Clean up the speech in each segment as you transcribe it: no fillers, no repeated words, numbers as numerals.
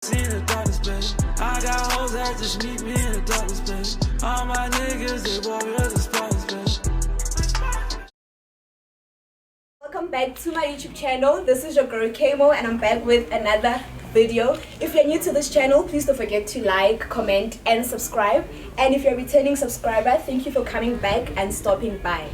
See the darkest place. I got hoes that just meet me in the darkest place. All my niggas, they warriors and spotters, babe. Welcome back to my YouTube channel. This is your girl Kamo and I'm back with another video. If you're new to this channel, please don't forget to like, comment and subscribe. And if you're a returning subscriber, thank you for coming back and stopping by.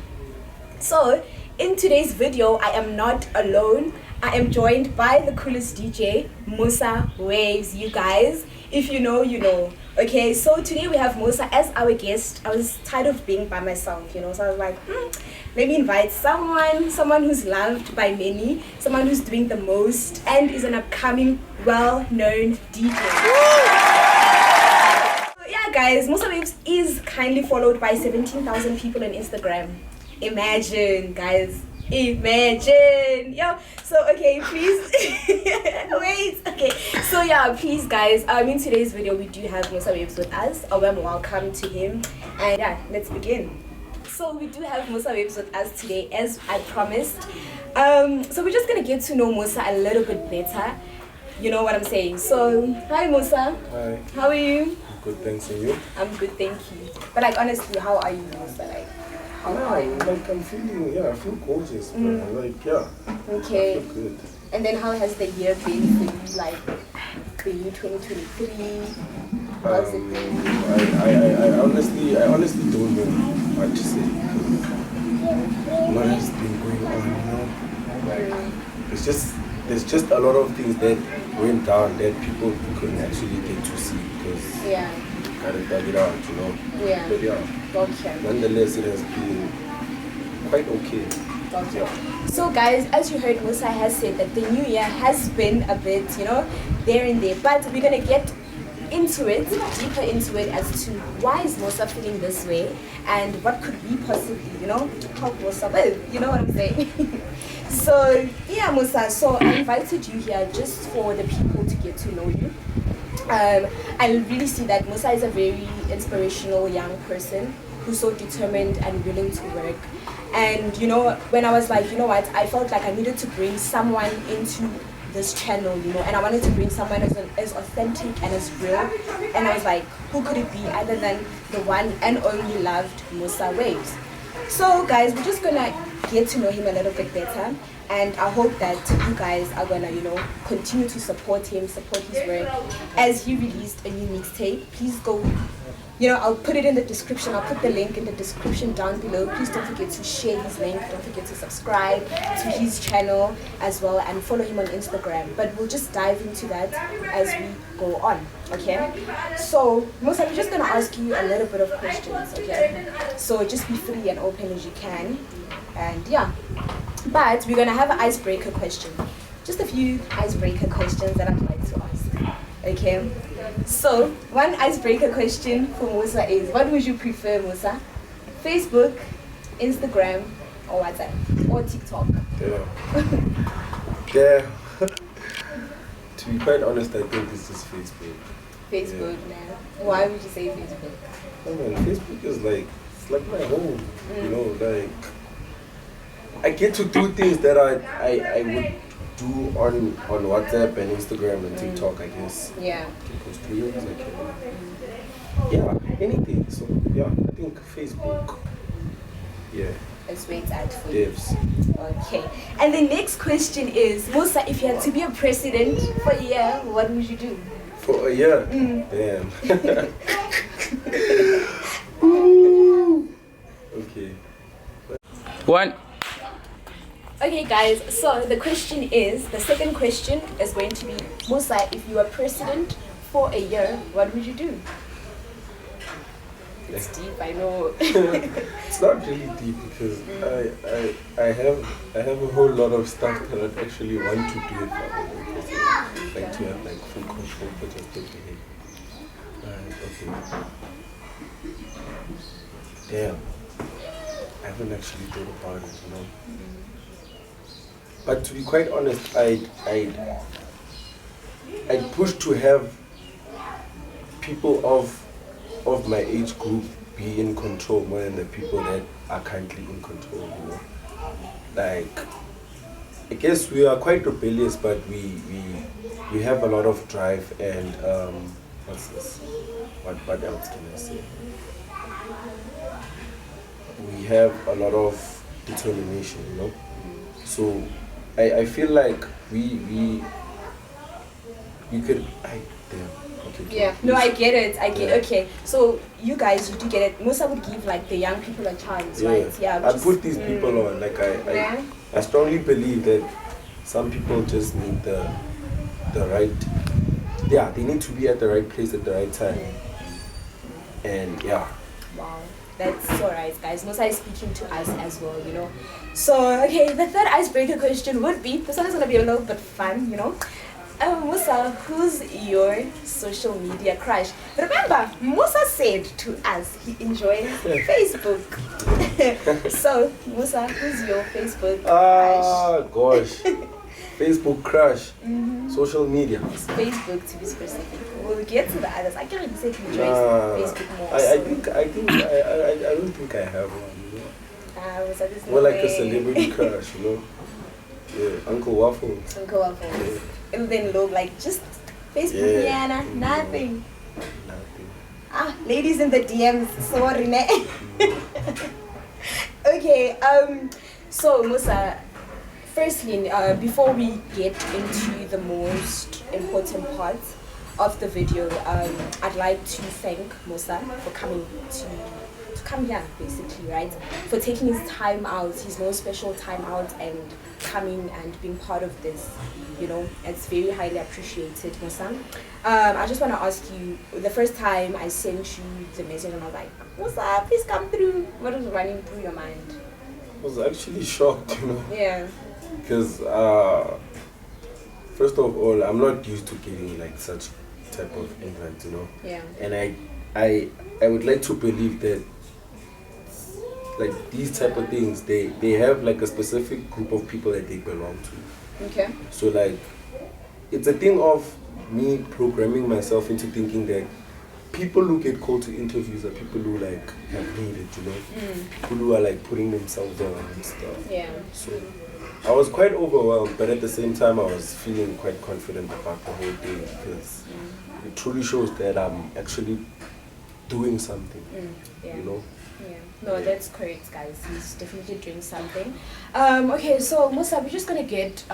So in today's video, I am not alone. I am joined by the coolest DJ, Musa Waves. You guys, if you know, you know. Okay, so today we have Mosa as our guest. I was tired of being by myself, you know, so I was like, let me invite someone who's loved by many, someone who's doing the most and is an upcoming well-known DJ. So yeah guys, Mosa Waves is kindly followed by 17,000 people on Instagram. Imagine guys, imagine. Yo, so okay, please wait, okay, so yeah, please guys, in today's video we do have Mosa Waves with us. A warm welcome to him, and yeah, let's begin. So we do have Mosa Waves with us today, as I promised. So we're just gonna get to know Mosa a little bit better, you know what I'm saying. So hi Mosa. Hi. How are you? Good, thanks. And you? I'm good, thank you. But like honestly, how are you, Mosa? Like how are you? Like I feel gorgeous, but like yeah. Okay. I feel good. And then how has the year been for you, like for you 2023? How's it been? I honestly don't know what to say. What has been going on, you know? Like there's just a lot of things that went down that people couldn't actually get to see because gotta dug it out, you know. Yeah. But yeah. Okay. Nonetheless, it has been quite okay. Okay. Yeah. So guys, as you heard, Musa has said that the new year has been a bit, you know, there and there. But we're gonna get into it, deeper into it as to why is Musa feeling this way and what could we possibly, you know, help Musa with, you know what I'm saying? So yeah, Musa, so I invited you here just for the people to get to know you. I really see that Musa is a very inspirational young person who's so determined and willing to work. And you know, when I was like, you know what, I felt like I needed to bring someone into this channel, you know, and I wanted to bring someone as authentic and as real. And I was like, who could it be other than the one and only loved Mosa Waves? So guys, we're just gonna get to know him a little bit better, and I hope that you guys are gonna, you know, continue to support him, support his work as he released a new mixtape. Please go, you know, I'll put it in the description. I'll put the link in the description down below. Please don't forget to share his link. Don't forget to subscribe to his channel as well and follow him on Instagram. But we'll just dive into that as we go on, okay? So, Musa, we're just going to ask you a little bit of questions, okay? So just be free and open as you can. And yeah, but we're going to have an icebreaker question. Just a few icebreaker questions that I'd like to ask, okay? So, one icebreaker question for Musa is, what would you prefer, Musa? Facebook, Instagram, or WhatsApp, or TikTok? Yeah. To be quite honest, I think this is Facebook. Facebook, man. Why would you say Facebook? Oh man, Facebook is like, it's like my home. You know, like I get to do things that I would do on WhatsApp and Instagram and TikTok, I guess. Yeah. Because videos I can. Yeah, anything. So yeah, I think Facebook. Yeah. That's where it's at for you. Devs. Okay. And the next question is, Musa, if you had to be a president for a year, what would you do? For a year? Damn. Okay. One. Okay guys, so the second question is going to be, Musa, if you were president for a year, what would you do? It's deep, I know. It's not really deep because I have a whole lot of stuff that I'd actually want to do if I were president. Like to have like full control, but just take the head. Okay. Damn. I haven't actually thought about it, you know. But to be quite honest, I'd push to have people of my age group be in control more than the people that are currently in control, you know. Like I guess we are quite rebellious, but we have a lot of drive and what's this? What else can I say? We have a lot of determination, you know. So I feel like we could damn. Okay, Yeah, no, I get it. I get Yeah. okay. So you guys, you do get it. Musa would give like the young people a chance, right? Yeah. I put these people on. Like Yeah. I strongly believe that some people just need the right. Yeah, they need to be at the right place at the right time. And yeah. Wow, that's alright, guys. Musa is speaking to us as well, you know. So okay, the third icebreaker question would be, this one is gonna be a little bit fun, you know. Musa, who's your social media crush? Remember, Musa said to us he enjoys Facebook. So, Musa, who's your Facebook Ah, gosh. Facebook crush. Social media. crush? Facebook, to be specific. We'll get to the others. I can't really say he enjoys Nah, Facebook more. I don't think I have one, you know. Musa, there's no More like a way. celebrity crush, you know. Yeah, Uncle Waffles. Uncle Waffles. And then look like just Facebook, Yeah. Rihanna, nothing. Nothing. Ah, ladies in the DMs, sorry, ne? Okay, so Musa, firstly, before we get into the most important part of the video, I'd like to thank Musa for coming to come here, basically, right? For taking his time out, his most special time out, and coming and being part of this. You know, it's very highly appreciated, Musa. I just want to ask you, the first time I sent you the message and I was like, Musa, please come through. What was running through your mind? I was actually shocked, you know. Yeah. Because first of all, I'm not used to getting like such type of invite, you know. Yeah. And I would like to believe that like these type of things, they have like a specific group of people that they belong to. Okay. So like it's a thing of me programming myself into thinking that people who get called to interviews are people who like have made it, you know. People who are like putting themselves on and stuff. Yeah. So I was quite overwhelmed, but at the same time I was feeling quite confident about the whole thing because it truly shows that I'm actually doing something, Yeah. you know. Yeah. No, that's correct, guys. He's definitely doing something. Okay, so Musa, we're just gonna get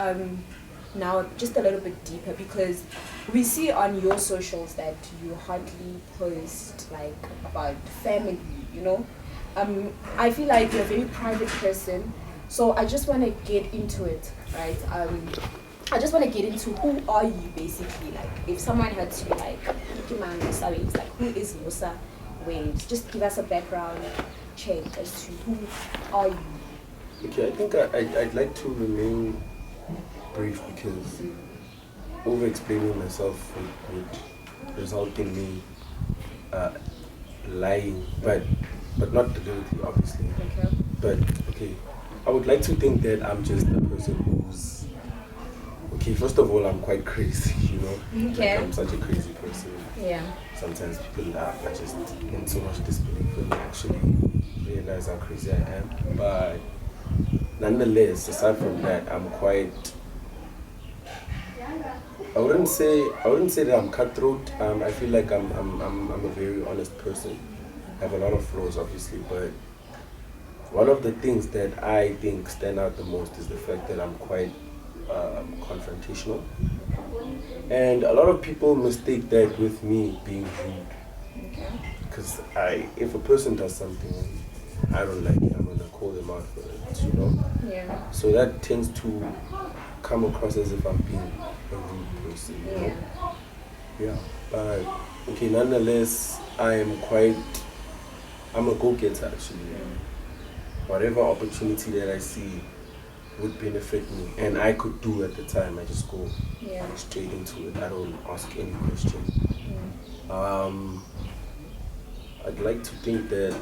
now just a little bit deeper because we see on your socials that you hardly post like about family, you know. I feel like you're a very private person, so I just want to get into it, right? I just want to get into who are you basically, like if someone had to like Mosawaves, like who is Musa Waves? Just give us a background check as to who are you. Okay, I think I'd like to remain brief because over-explaining myself would result in me lying, but not deliberately, obviously. Okay. But okay, I would like to think that I'm just a person who's okay. First of all, I'm quite crazy, you know. Okay. Like, I'm such a crazy person. Yeah. Sometimes people are just in so much disbelief when they actually realize how crazy I am. But nonetheless, aside from that, I'm quite. I wouldn't say that I'm cutthroat. I feel like I'm a very honest person. I have a lot of flaws, obviously, but one of the things that I think stand out the most is the fact that I'm quite confrontational. And a lot of people mistake that with me being rude. Okay. Because if a person does something I don't like it, I'm gonna call them out for it, you know? Yeah. So that tends to come across as if I'm being a rude person, you know? Yeah. But okay, nonetheless, I'm a go-getter actually. Whatever opportunity that I see would benefit me and I could do at the time, I just go straight into it. I don't ask any question. I'd like to think that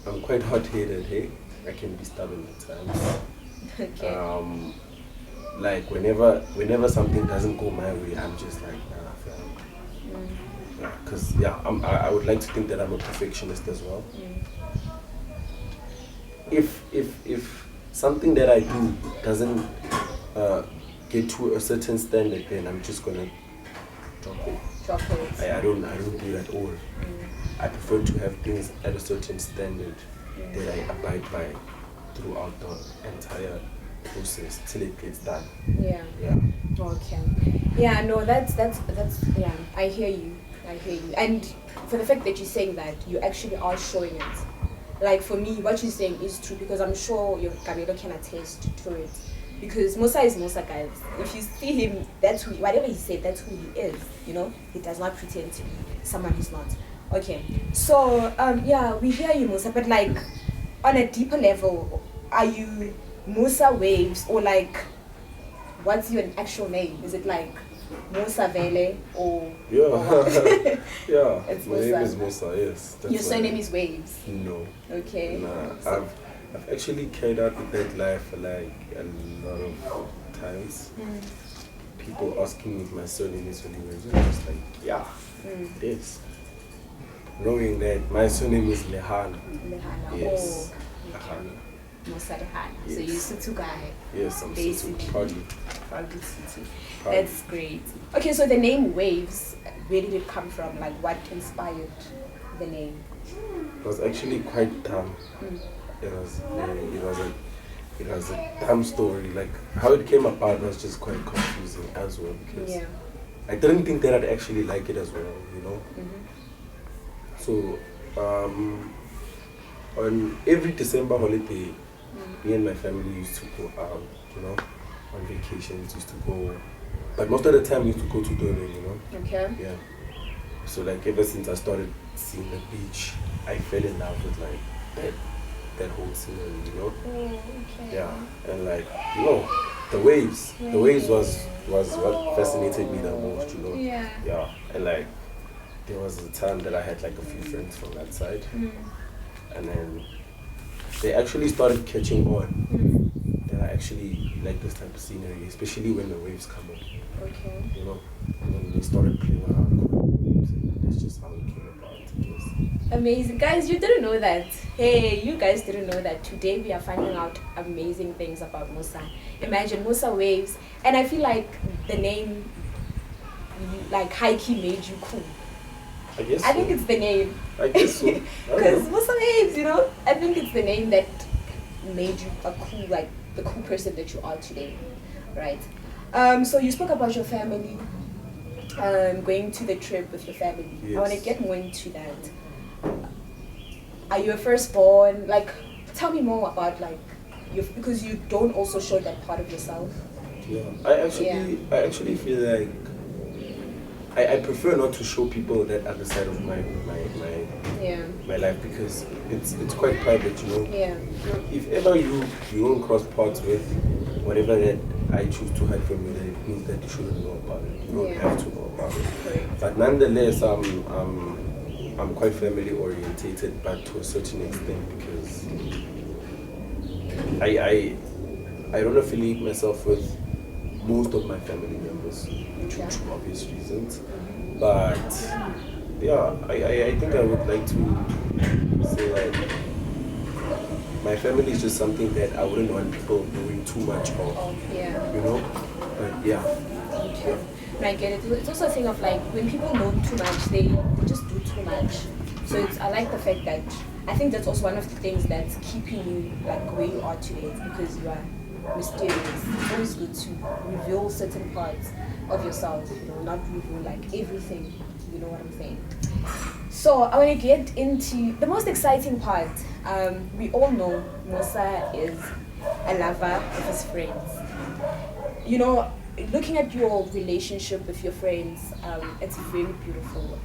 I'm quite hot-headed, hey? I can be stubborn at times. Okay. Like whenever something doesn't go my way, I'm just like, nah, fam. Because I would like to think that I'm a perfectionist as well. If something that I do doesn't get to a certain standard, then I'm just gonna drop it. I don't do that all. I prefer to have things at a certain standard that I abide by throughout the entire process till it gets done. Yeah. Okay. Yeah, no, that's yeah, I hear you. And for the fact that you're saying that, you actually are showing it. Like for me, what you're saying is true, because I'm sure your Gabrielo can attest to it. Because Musa is Musa, guys. If you see him, that's who, whatever he said, that's who he is. You know, he does not pretend to be someone he's not. Okay, so yeah, we hear you, Musa, but like on a deeper level, are you Musa Waves, or like what's your actual name? Is it like Musa Vele or? Yeah, or yeah. It's My Musa. name is Mosa. Yes. Your surname is Waves. No. Okay. Nah, I've actually carried out with that life for like a lot of times. People asking me if my surname is really Waves. I'm just like, yeah, it is. Knowing that my surname is Lehana. Lehana. Yes. Oh, okay. Lehana. Musa Lehana. Yes. So you're Sutu guy. Yes, I'm Basically. so proudly. Proudly Sutu. Proudly. That's great. Okay, so the name Waves, where did it come from? Like what inspired the name? It was actually quite dumb. It was a dumb story. Like how it came about was just quite confusing as well, because I didn't think that I'd actually like it as well, you know. So on every December holiday, me and my family used to go out, you know, on vacations. Used to go, but most of the time we used to go to Durban, you know. Okay. Yeah. So like ever since I started seeing the beach, I fell in love with like that whole scenery, you know. Oh, okay. Yeah, and like, you know, the waves was what fascinated me the most, you know. Yeah. Yeah, and like there was a time that I had like a few friends from that side, and then they actually started catching on that I actually like this type of scenery, especially when the waves come up. Okay. You know, and then they started playing around with the waves, and that's just how it came about. Yes. Amazing. Guys, you didn't know that. Hey, you guys didn't know that. Today we are finding out amazing things about Musa. Imagine Musa Waves. And I feel like the name, like high-key made you cool. I guess I so. think it's the name. I guess so. Because Musa Waves, you know, I think it's the name that made you a cool, like the cool person that you are today, right? So you spoke about your family, going to the trip with your family. Yes. I want to get more into that. Are you a firstborn? Like, tell me more about like because you don't also show that part of yourself. Yeah, I actually feel like I prefer not to show people that other side of my life, because it's quite private, you know. Yeah. If ever you don't cross paths with whatever that I choose to hide from you, then it means that you shouldn't know about it. You don't have to know about it. Correct. But nonetheless, I'm quite family orientated, but to a certain extent, because I don't affiliate myself with most of my family members due to obvious reasons. But yeah, I think I would like to say like my family is just something that I wouldn't want people knowing too much of. Yeah. You know? But yeah. Okay. And I get it. It's also a thing of like when people know too much, they just do too much. So I like the fact that I think that's also one of the things that's keeping you like where you are today. It's because you are mysterious. It's always good to reveal certain parts of yourself, you know, not reveal like everything, you know what I'm saying. So I want to get into the most exciting part. We all know Musa is a lover of his friends. You know, looking at your relationship with your friends, it's very beautiful.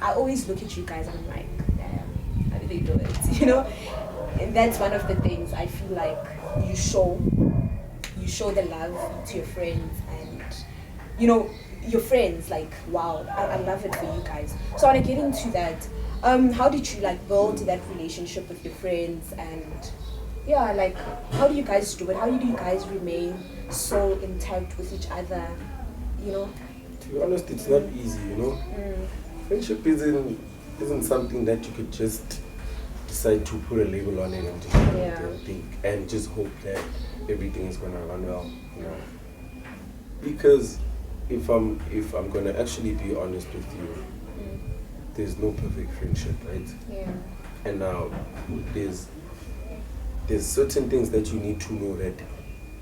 I always look at you guys and I'm like, damn, how do they do it? You know, and that's one of the things I feel like you show the love to your friends, and you know, your friends, like, wow, I love it for you guys. So I want to get into that. How did you like build that relationship with your friends, and yeah, like how do you guys do it? How do you guys remain so intact with each other, you know? To be honest, it's not easy, you know. Friendship isn't something that you could just decide to put a label on it and just think and just hope that everything is gonna run well, you know. Because if I'm gonna actually be honest with you, there's no perfect friendship, right? Yeah. And now there's certain things that you need to know that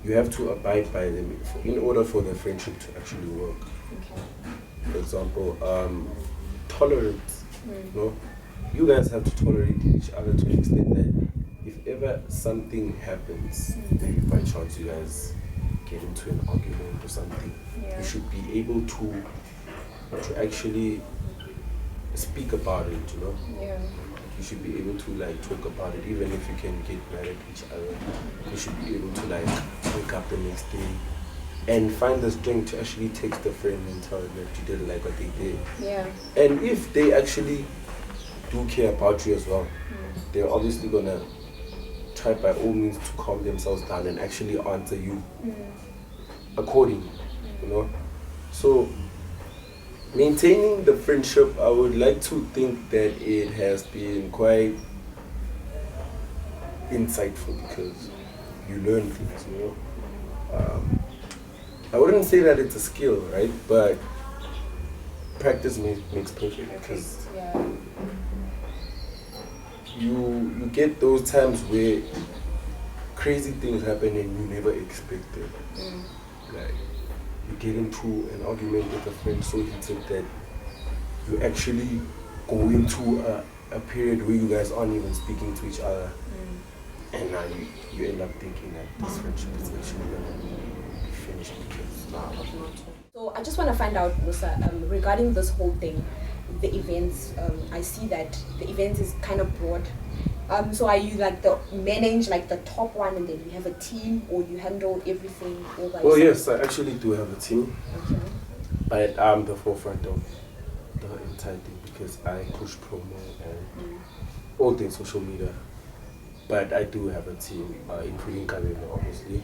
you have to abide by them in order for the friendship to actually work. Okay. For example, tolerance. You know, you guys have to tolerate each other to an extent that if ever something happens, maybe by chance you guys get into an argument or something, you should be able to actually speak about it, you know? Yeah. You should be able to like talk about it, even if you can get mad at each other. You should be able to like wake up the next day and find the strength to actually text a friend and tell them that you didn't like what they did. Yeah. And if they actually do care about you as well, they're obviously gonna try by all means to calm themselves down and actually answer you accordingly, you know? So maintaining the friendship, I would like to think that it has been quite insightful because you learn things, you know? I wouldn't say that it's a skill, right? But practice makes perfect because you get those times where crazy things happen and you never expect it. Like you get into an argument with a friend so heated that you actually go into a period where you guys aren't even speaking to each other. And now you end up thinking that this friendship is actually gonna be finished because now. So I just want to find out, Musa, regarding this whole thing, the events. I see that the event is kind of broad. So are you like the manage like the top one and then you have a team, or you handle everything all by yourself? Well, yes, I actually do have a team, Okay. but I'm the forefront of the entire thing because I push promo and all things social media. But I do have a team, including Kabelo, obviously.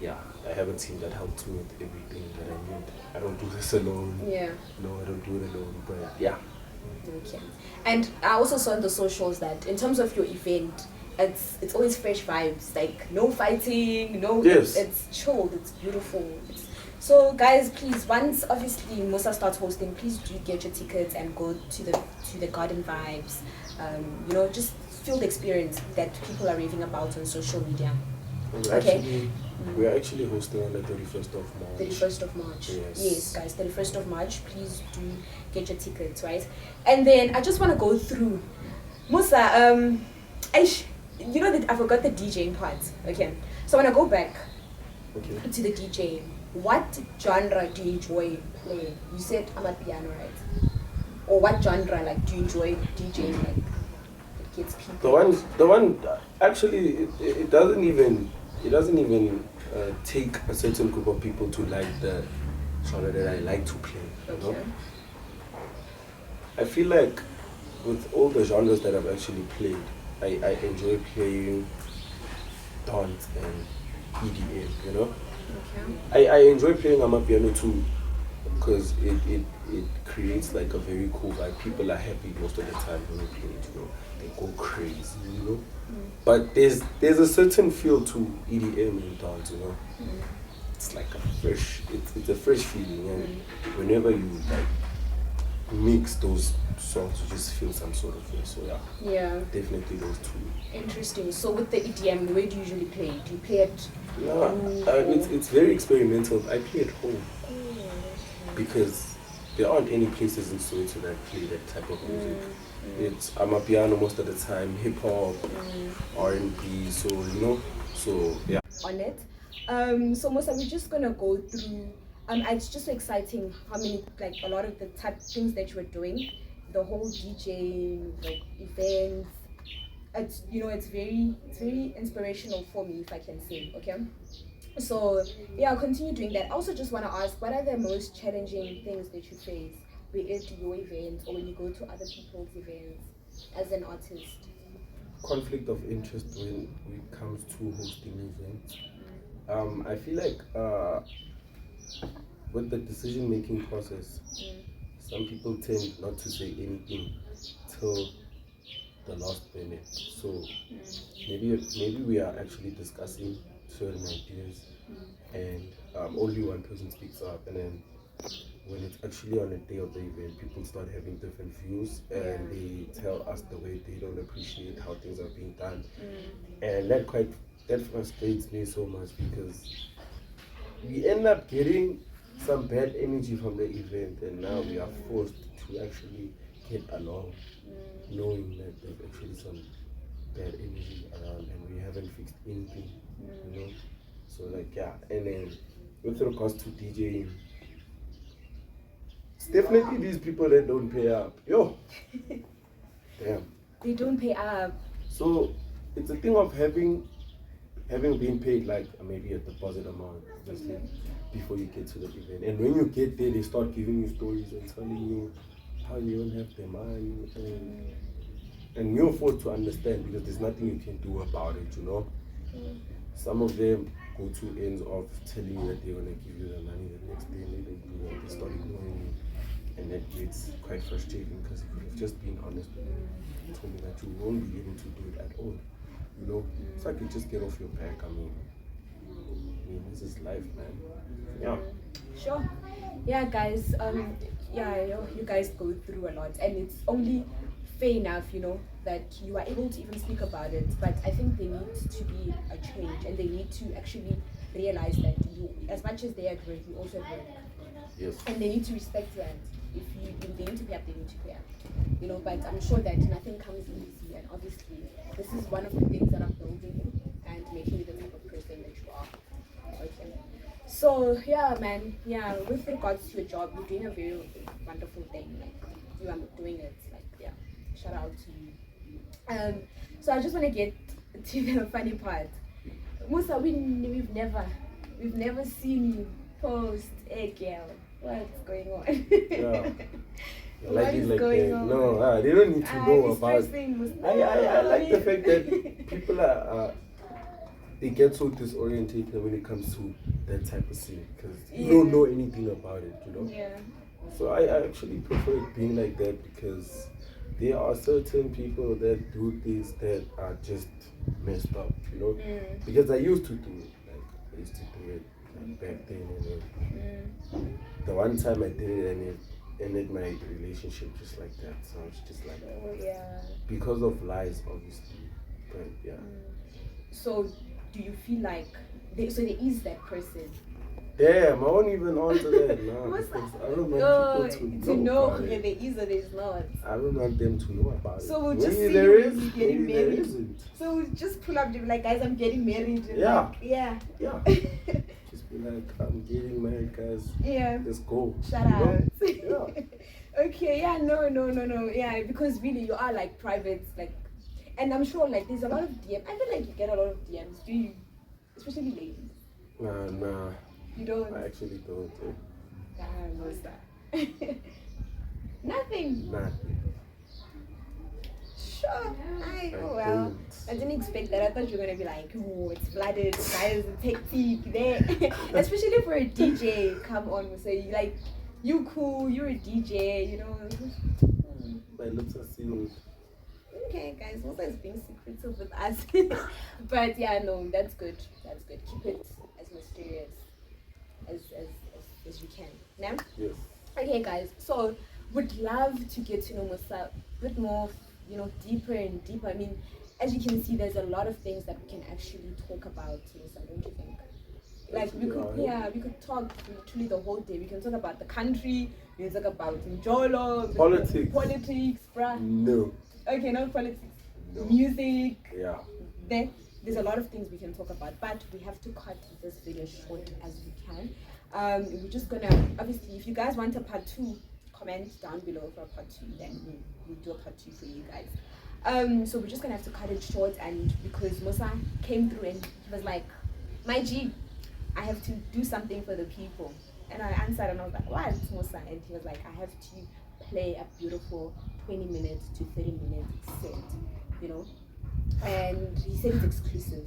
Yeah, I have a team that helps me with everything that I need. I don't do this alone. Yeah. No, I don't do it alone, but yeah. Okay. And I also saw on the socials that in terms of your event, it's always fresh vibes, like no fighting, no. Yes. It's chilled. It's beautiful. So guys, please, once obviously Musa starts hosting, please do get your tickets and go to the garden vibes. You know, just feel the experience that people are raving about on social media. We're actually hosting on the 31st of March. 31st of March. Yes. Yes, guys, 31st of March. Please do get your tickets, right? And then I just want to go through. Musa, you know that I forgot the DJing part. Okay. So I want to go back to the DJ. What genre do you enjoy playing? You said I'm at piano, right? Or what genre like do you enjoy DJing like? It gets people. The one actually it doesn't even take a certain group of people to like the genre that I like to play. You know? I feel like with all the genres that I've actually played, I enjoy playing dance and EDM, you know? Okay. I enjoy playing amapiano too because it creates like a very cool vibe. People are happy most of the time when we play it, you know? They go crazy, you know? But there's a certain feel to EDM and dance, you know? It's like it's a fresh feeling, and whenever you like mix those songs, you just feel some sort of way. So yeah, definitely those two. Interesting. So with the EDM, where do you usually play? Do you play it? No, it's very experimental. I play at home because there aren't any places in Soweto that play that type of music. It's amapiano most of the time, hip hop, R&B. So you know, so yeah. On it. So Musa, we're just gonna go through. It's just so exciting how many, like a lot of the type of things that you were doing, the whole DJ, like events. It's it's very inspirational for me, if I can say. Okay. So yeah, I'll continue doing that. I also just want to ask, what are the most challenging things that you face, be it your events or when you go to other people's events as an artist? Conflict of interest when it comes to hosting events. I feel like with the decision-making process, some people tend not to say anything till the last minute. So maybe we are actually discussing certain ideas, and only one person speaks up, and then when it's actually on the day of the event, people start having different views, and they tell us the way they don't appreciate how things are being done, and that frustrates me so much because we end up getting some bad energy from the event, and now we are forced to actually get along, knowing that there's actually some bad energy around, and we haven't fixed anything, you know. So like and then with regards to DJing, it's definitely these people that don't pay up. Yo, damn. They don't pay up. So it's a thing of having been paid like maybe a deposit amount, obviously, before you get to the event. And when you get there, they start giving you stories and telling you how you don't have the money, and you're forced to understand because there's nothing you can do about it, you know. Some of them go to ends of telling you that they're gonna give you the money the next day, and they don't do that. They start ignoring you, and that gets quite frustrating because you could have just been honest with me and told me that you won't be able to do it at all. You know, so I could just get off your back. I mean, this is life, man. Yeah. Sure. Yeah, guys. You guys go through a lot, and it's only fair enough, you know, that you are able to even speak about it. But I think there needs to be a change, and they need to actually realize that you, as much as they are at work, you also at work. Yes. And they need to respect that. If they need to pay up, they need to pay up. You know, but I'm sure that nothing comes easy, and obviously this is one of the things that are building you and making you the type of person that you are. Okay. So yeah, man, with regards to your job, you're doing a very wonderful thing. Like you are doing it, like shout out to you. So I just want to get to the funny part. Musa, we've never seen you post a girl. What's going on? Yeah. What is going on? No, they don't need to know about it. I like the No. fact that people are they get so disorientated when it comes to that type of scene because you don't know anything about it, you know. Yeah. So I actually prefer it being like that because there are certain people that do things that are just messed up, you know. Because I used to do it, back then, and the one time I did it and it ended my relationship just like that. So I was just like, because of lies, obviously. But yeah. So do you feel like there is that person? Damn, I won't even answer that now. Because I don't want people to know about there is or there's not. I don't want them to know about it. So we'll just see there you is, when you're getting maybe there married. isn't. So we'll just pull up and be like, guys, I'm getting married. And Yeah. Just be like, I'm getting married, guys. Yeah. Let's go. Shout out. Yeah. Okay, no. Yeah, because really you are like private, like, and I'm sure like there's a lot of DMs. I feel like you get a lot of DMs, do you? Especially ladies. Nah. You don't? I actually don't. Mosa. Nothing. Sure. Well. I didn't expect that. I thought you were gonna be like, oh, it's flooded, guys, it's hectic there. Especially for a DJ. Come on, Musa. You cool, you're a DJ, you know. My lips are sealed. Okay, guys, Musa is being secretive with us. But yeah, no, that's good. That's good. Keep it as mysterious as you can. Now? Yes. Okay, guys. So would love to get to know Musa a bit more, you know, deeper and deeper. I mean, as you can see, there's a lot of things that we can actually talk about, Musa, don't you think? Like we could talk literally the whole day. We can talk about the country, we can talk about Njolo, politics, bruh. No. Okay, not politics. No. Music. Yeah. There's a lot of things we can talk about, but we have to cut this video short as we can. We're just gonna, obviously, if you guys want a part 2, comment down below for a part 2, then we'll do a part 2 for you guys. So we're just gonna have to cut it short, and because Musa came through and he was like, my G, I have to do something for the people. And I answered and I was like, what, Musa? And he was like, I have to play a beautiful 20 minutes to 30 minutes set, you know? And he said it's exclusive.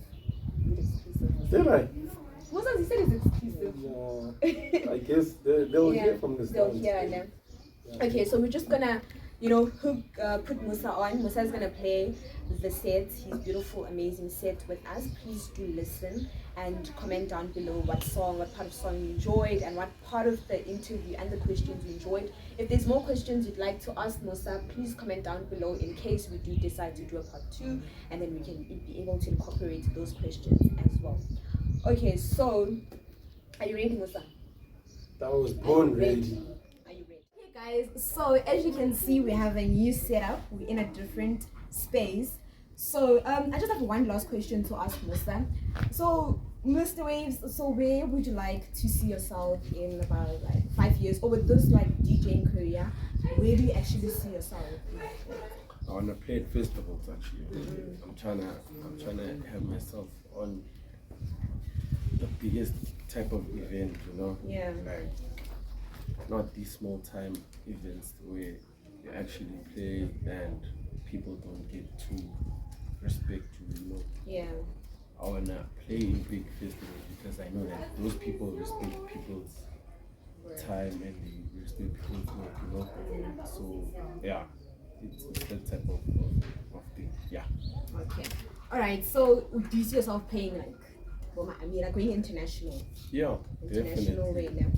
Did I? Musa, he said it's exclusive. I guess they'll hear from this. They'll hear them. Okay, so we're just gonna, put Musa on. Musa is gonna play the set, his beautiful, amazing set with us. Please do listen and comment down below what part of song you enjoyed, and what part of the interview and the questions you enjoyed. If there's more questions you'd like to ask Musa, please comment down below in case we do decide to do a part 2, and then we can be able to incorporate those questions as well. Okay, so are you ready, Musa? I was born ready. Are you ready? Okay guys, so as you can see, we have a new setup. We're in a different space. So I just have one last question to ask Musa. So Mr. Waves, so where would you like to see yourself in about like 5 years, or with this like DJing career, where do you actually see yourself? I want to play at festivals actually. I'm trying to have myself on the biggest type of event, Yeah. like not these small time events where you actually play and people don't get to respect you, Yeah. I wanna play in big festivals because I know that those people respect people's time and they respect people's work, So yeah, it's that type of thing. Yeah. Okay. Alright, so do you see yourself playing like going international? Yeah, International way now.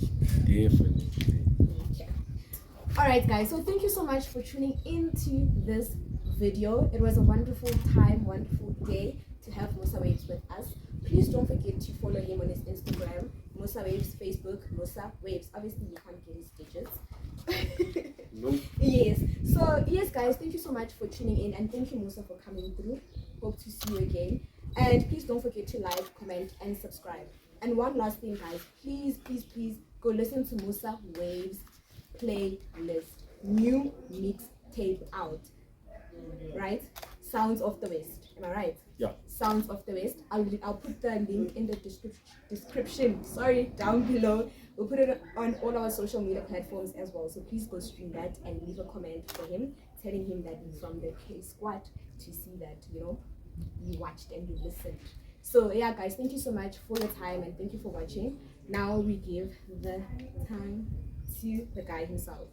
Definitely. Okay. Alright guys, so thank you so much for tuning into this video. It was a wonderful time, wonderful day to have Mosa Waves with us. Please don't forget to follow him on his Instagram, Mosa Waves, Facebook, Mosa Waves. Obviously you can't get his digits. Nope. Yes. So yes guys, thank you so much for tuning in, and thank you Musa for coming through. Hope to see you again. And please don't forget to like, comment, and subscribe. And one last thing guys, please go listen to Mosa Waves playlist. New mixtape out. Right? Sounds of the West. Am I right? Yeah. Sounds of the West. I'll put the link in the description. Sorry, down below. We'll put it on all our social media platforms as well. So please go stream that and leave a comment for him, telling him that he's from the K Squad, to see that you watched and you listened. So yeah guys, thank you so much for your time, and thank you for watching. Now we give the time to the guy himself.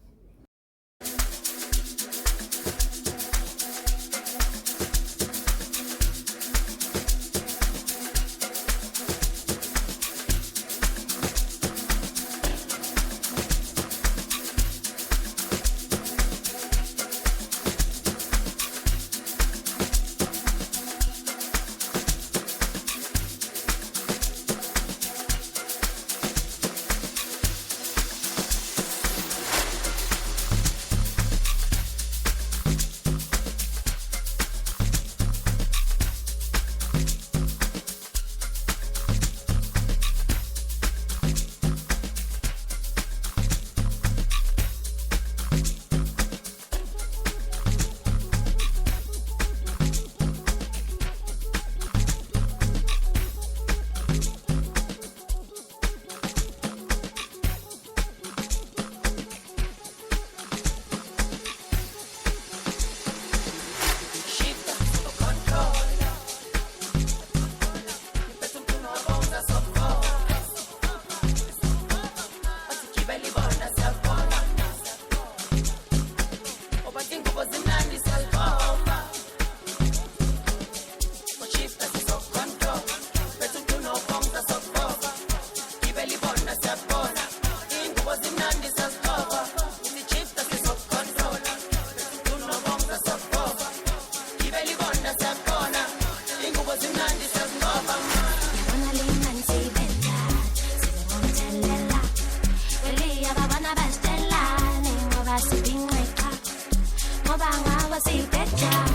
Ngoba ngawa sibetha